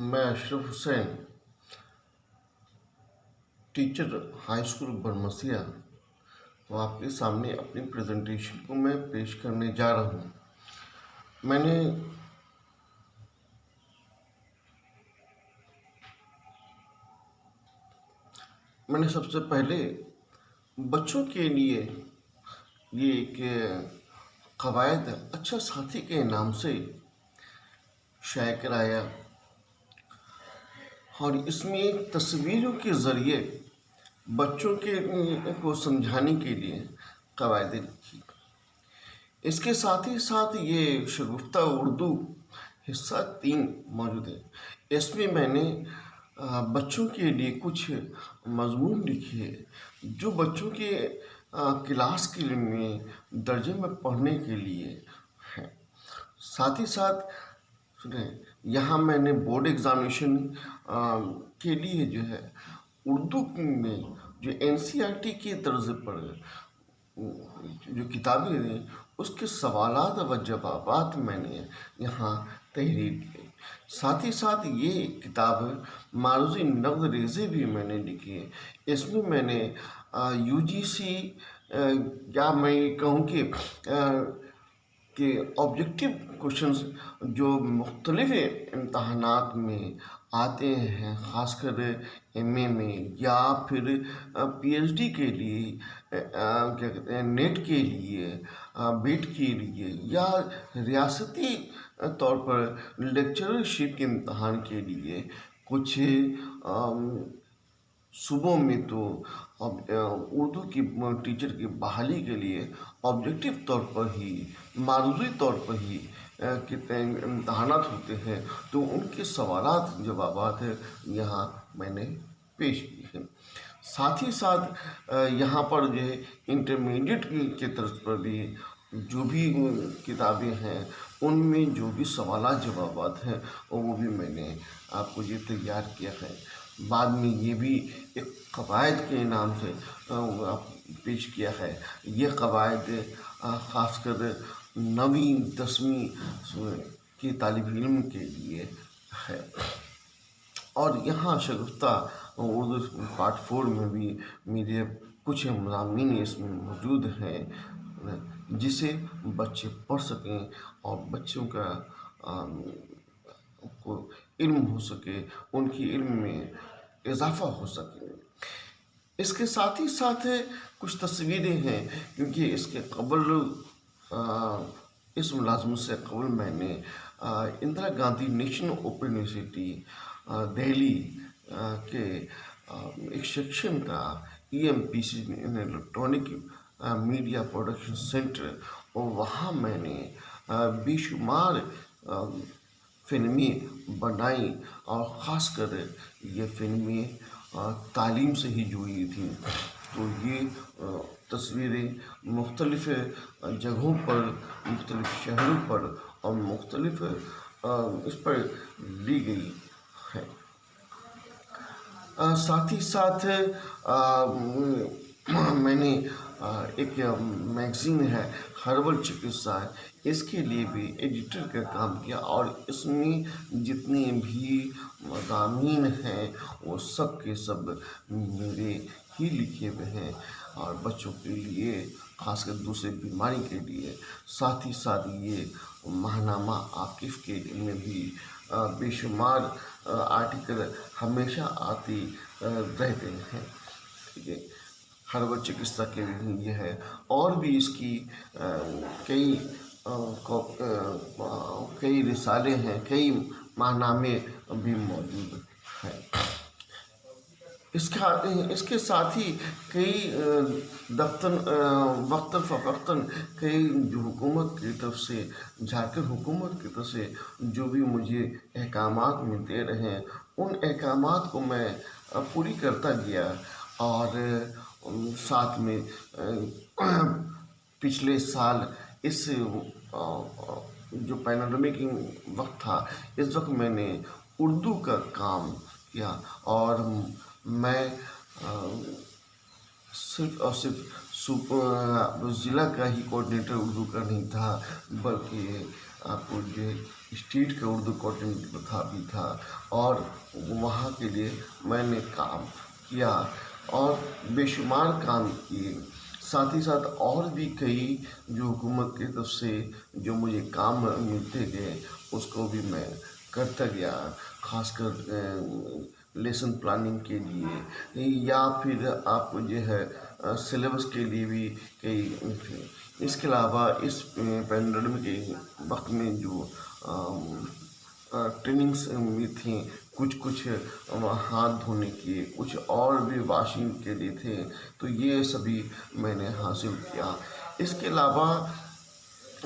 मैं Ashraf Hussain, teacher high school Baramsia, तो आपके सामने अपनी प्रेजेंटेशन को मैं पेश करने जा रहा हूँ। मैंने सबसे पहले बच्चों के लिए ये एक कवायद अच्छा साथी के नाम से शाया कराया और इसमें तस्वीरों के ज़रिए बच्चों को समझाने के लिए कवायद लिखी। इसके साथ ही साथ ये शगुफ्ता उर्दू हिस्सा 3 मौजूद है। इसमें मैंने बच्चों के लिए कुछ मजमून लिखे जो बच्चों के क्लास के में दर्जे में पढ़ने के लिए हैं। साथ ही साथ सुने, यहाँ मैंने बोर्ड एग्ज़ामिनेशन के लिए जो है उर्दू में जो NCERT के तर्ज पर जो किताबें हैं उसके सवालात व जवाबात मैंने यहाँ तहरीर किए। साथ ही साथ ये किताब मारूज़ी नक़्द रेज़े भी मैंने लिखी है। इसमें मैंने UGC या मैं कहूँ कि ऑब्जेक्टिव क्वेश्चंस जो मुख्तलिफ़ इम्तहानात में आते हैं, ख़ासकर MA में या फिर PhD के लिए, क्या कहते हैं, नेट के लिए, बीट के लिए या रियासती तौर पर लेक्चरशिप के इम्तहान के लिए कुछ सूबों में तो उर्दू की टीचर की बहाली के लिए ऑब्जेक्टिव तौर पर ही, मारूज़ी तौर पर ही कितने इम्तहानात होते हैं, तो उनके सवालात जवाबात यहाँ मैंने पेश किए हैं। साथ ही साथ यहाँ पर जो है इंटरमीडिएट के तर्ज पर भी जो भी किताबें हैं उनमें जो भी सवालात जवाबात हैं वो भी मैंने आपको ये तैयार किया है। बाद में ये भी एक कवायद के नाम से पेश किया है। ये कवायद ख़ासकर 9वीं 10वीं के तालिब इल्म के लिए है। और यहाँ शगुफ्ता उर्दू पार्ट 4 में भी मेरे कुछ मज़ामीन इसमें मौजूद हैं जिसे बच्चे पढ़ सकें और बच्चों का को इल्म हो सके, उनकी इल्म में इजाफ़ा हो सके। इसके साथ ही साथ कुछ तस्वीरें हैं, क्योंकि इसके कबल इस मुलाजमत से कबल मैंने Indira Gandhi national open university Delhi के एक सेक्शन का EMPC electronic media production centre, और वहाँ मैंने बेशुमार फिल्में बनाई और ख़ासकर ये फिल्में तालीम से ही जुड़ी थी। तो ये तस्वीरें मुख्तलिफ़ जगहों पर, मुख्तलिफ़ शहरों पर और मुख्तलिफ़ इस पर ली गई है। साथ ही साथ मैंने एक मैगज़ीन है हर्बल चिकित्सा, इसके लिए भी एडिटर का काम किया और इसमें जितने भी मज़ामीन हैं वो सब के सब मेरे ही लिखे हुए हैं, और बच्चों के लिए, ख़ासकर दूसरे बीमारी के लिए। साथ ही साथ ये माहनामा आकिफ़ के में भी बेशुमार आर्टिकल हमेशा आते रहते हैं। ठीक है, हर्बल चिकित्सा के लिए ये है, और भी इसकी कई रिसाले हैं, कई माहनामे भी मौजूद हैं। इसके साथ ही कई वक्तन फ़वक्तन कई जो हुकूमत की तरफ से, झारखंड हुकूमत की तरफ से जो भी मुझे अहकामात मिलते रहे, उन अहकामात को मैं पूरी करता गया। और साथ में पिछले साल इस जो पैंडेमिक वक्त था, इस वक्त मैंने उर्दू का काम किया, और मैं सिर्फ़ और सिर्फ ज़िला का ही कोऑर्डिनेटर उर्दू का नहीं था, बल्कि पूरे स्टेट का उर्दू कोऑर्डिनेटर था और वहाँ के लिए मैंने काम किया और बेशुमार काम किए। साथ ही साथ और भी कई जो हुकूमत की तरफ से जो मुझे काम मिलते गए उसको भी मैं करता गया, खासकर लेसन प्लानिंग के लिए या फिर आप जो है सिलेबस के लिए भी कई थे। इसके अलावा इस पैंडेमिक के वक्त में जो ट्रेनिंग्स भी थी, कुछ हाथ धोने की, कुछ और भी वॉशिंग के लिए थे, तो ये सभी मैंने हासिल किया। इसके अलावा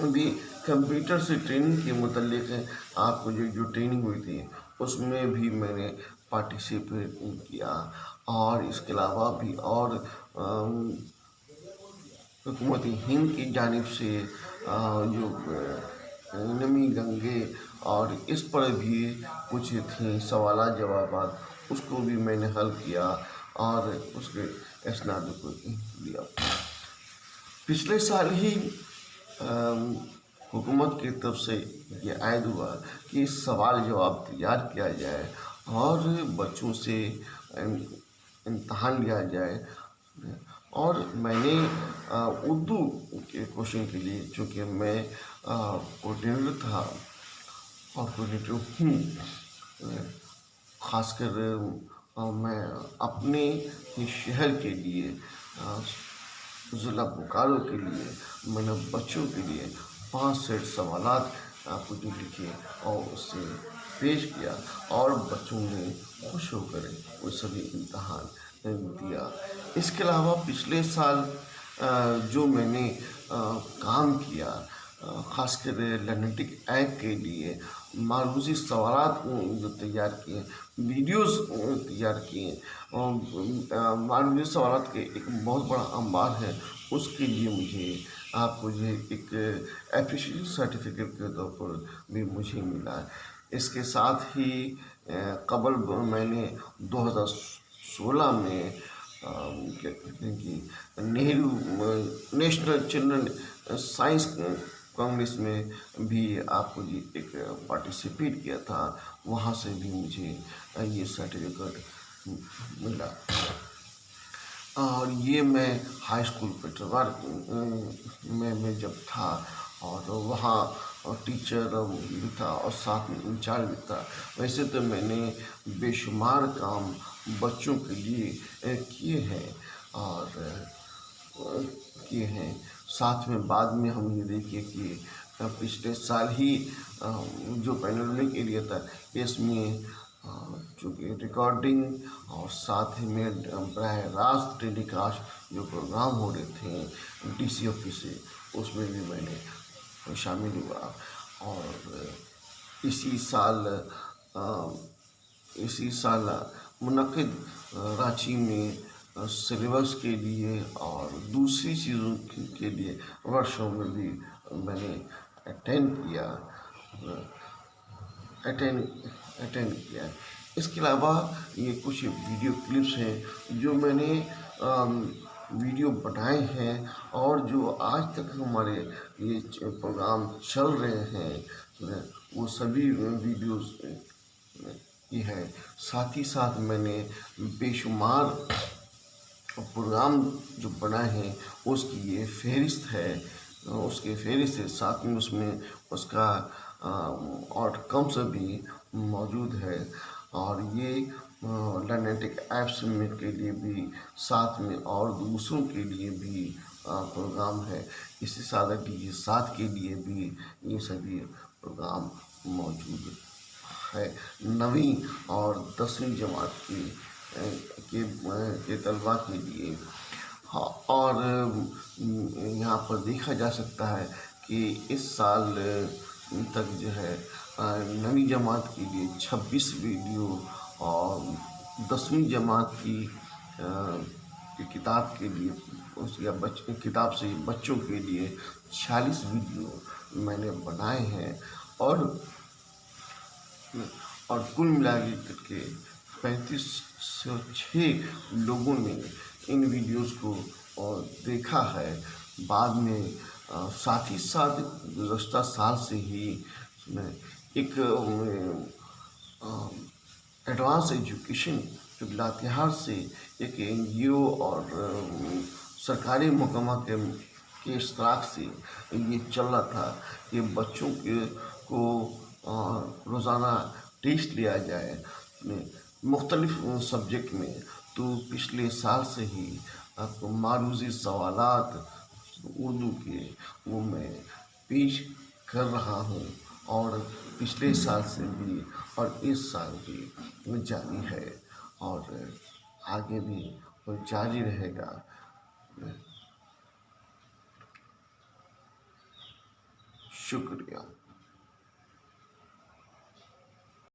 भी कंप्यूटर से ट्रेनिंग के मुतल्लिक़ आपको जो ट्रेनिंग हुई थी उसमें भी मैंने पार्टिसिपेट किया। और इसके अलावा भी और हुकूमत हिंद की जानिब से जो नमी गंगे और इस पर भी कुछ थे सवाल जवाबात, उसको भी मैंने हल किया और उसके इसनाद को दिया। पिछले साल ही हुकूमत की तरफ से ये आयद हुआ कि सवाल जवाब तैयार किया जाए और बच्चों से इम्तहान लिया जाए। और मैंने उर्दू के क्वेश्चन के लिए, चूँकि मैं कोऑर्डिनेटर था और कोऑर्डिनेटर हूँ, ख़ासकर मैं अपने ही शहर के लिए ज़िला बोकारो के लिए मैंने बच्चों के लिए 5 सेट सवालात आपको जो लिखे और उससे पेश किया और बच्चों ने खुश होकर वो सभी इम्तहान दिया। इसके अलावा पिछले साल जो मैंने काम किया, ख़ासकर लर्निटिक ऐप के लिए मारूजी सवालात जो तैयार किए, वीडियोस तैयार किए और मारूजी सवालात के एक बहुत बड़ा अंबार है, उसके लिए मुझे आपको ये एक एप्रिशिएशन सर्टिफिकेट के तौर पर भी मुझे मिला। इसके साथ ही कबल मैंने 2016 में क्या कहते हैं कि Nehru national children science Congress में भी आपको जी एक पार्टिसिपेट किया था, वहाँ से भी मुझे ये सर्टिफिकेट मिला। और ये मैं हाई स्कूल पेट्रोवार में जब था और वहाँ टीचर भी था और साथ में इंचार्ज भी था। वैसे तो मैंने बेशुमार काम बच्चों के लिए किए हैं और किए हैं। साथ में बाद में हम ये देखिए कि पिछले साल ही जो पैनोरमिक एरिया था इसमें चूँकि रिकॉर्डिंग और साथ ही में बराह रास्त टेलीकास्ट जो प्रोग्राम हो रहे थे डीसी ऑफिस से, उसमें भी मैंने शामिल हुआ। और इसी साल मुनक़िद रांची में सिलेबस के लिए और दूसरी चीज़ों के लिए वर्कशॉप में भी मैंने अटेंड किया। इसके अलावा ये कुछ वीडियो क्लिप्स हैं जो मैंने वीडियो बनाए हैं और जो आज तक हमारे ये प्रोग्राम चल रहे हैं वो सभी वीडियोस ये है। साथ ही साथ मैंने बेशुमार प्रोग्राम जो बनाए हैं उसकी ये फहरिस्त है, उसके फहरिस्त है, साथ में उसमें उसका आउटकम्स भी मौजूद है। और ये लर्निटिक ऐप्स में के लिए भी, साथ में और दूसरों के लिए भी प्रोग्राम है। इसी साथ DG7 के लिए भी ये सभी प्रोग्राम मौजूद है। 9वीं और 10वीं जमात के तलबा के लिए। हाँ, और यहाँ पर देखा जा सकता है कि इस साल तक जो है 9वीं जमात के लिए 26 वीडियो और 10वीं जमात की किताब के लिए किताब से बच्चों के लिए 46 वीडियो मैंने बनाए हैं। और कुल मिला के 3506 लोगों ने इन वीडियोस को देखा है। बाद में साथ ही साथ गुज़श्ता साल से ही ایک ایڈوانس ایجوکیشن جو لاتحار سے ایک این جی او اور سرکاری محکمہ کے اشتراک سے یہ چل رہا تھا کہ بچوں کو روزانہ ٹیسٹ لیا جائے مختلف سبجیکٹ میں. تو پچھلے سال سے ہی آپ کو معروضی سوالات اردو کے وہ میں پیش کر رہا ہوں، اور پچھلے سال سے بھی اور اس سال بھی جاری ہے، اور آگے بھی وہ جاری رہے گا. شکریہ.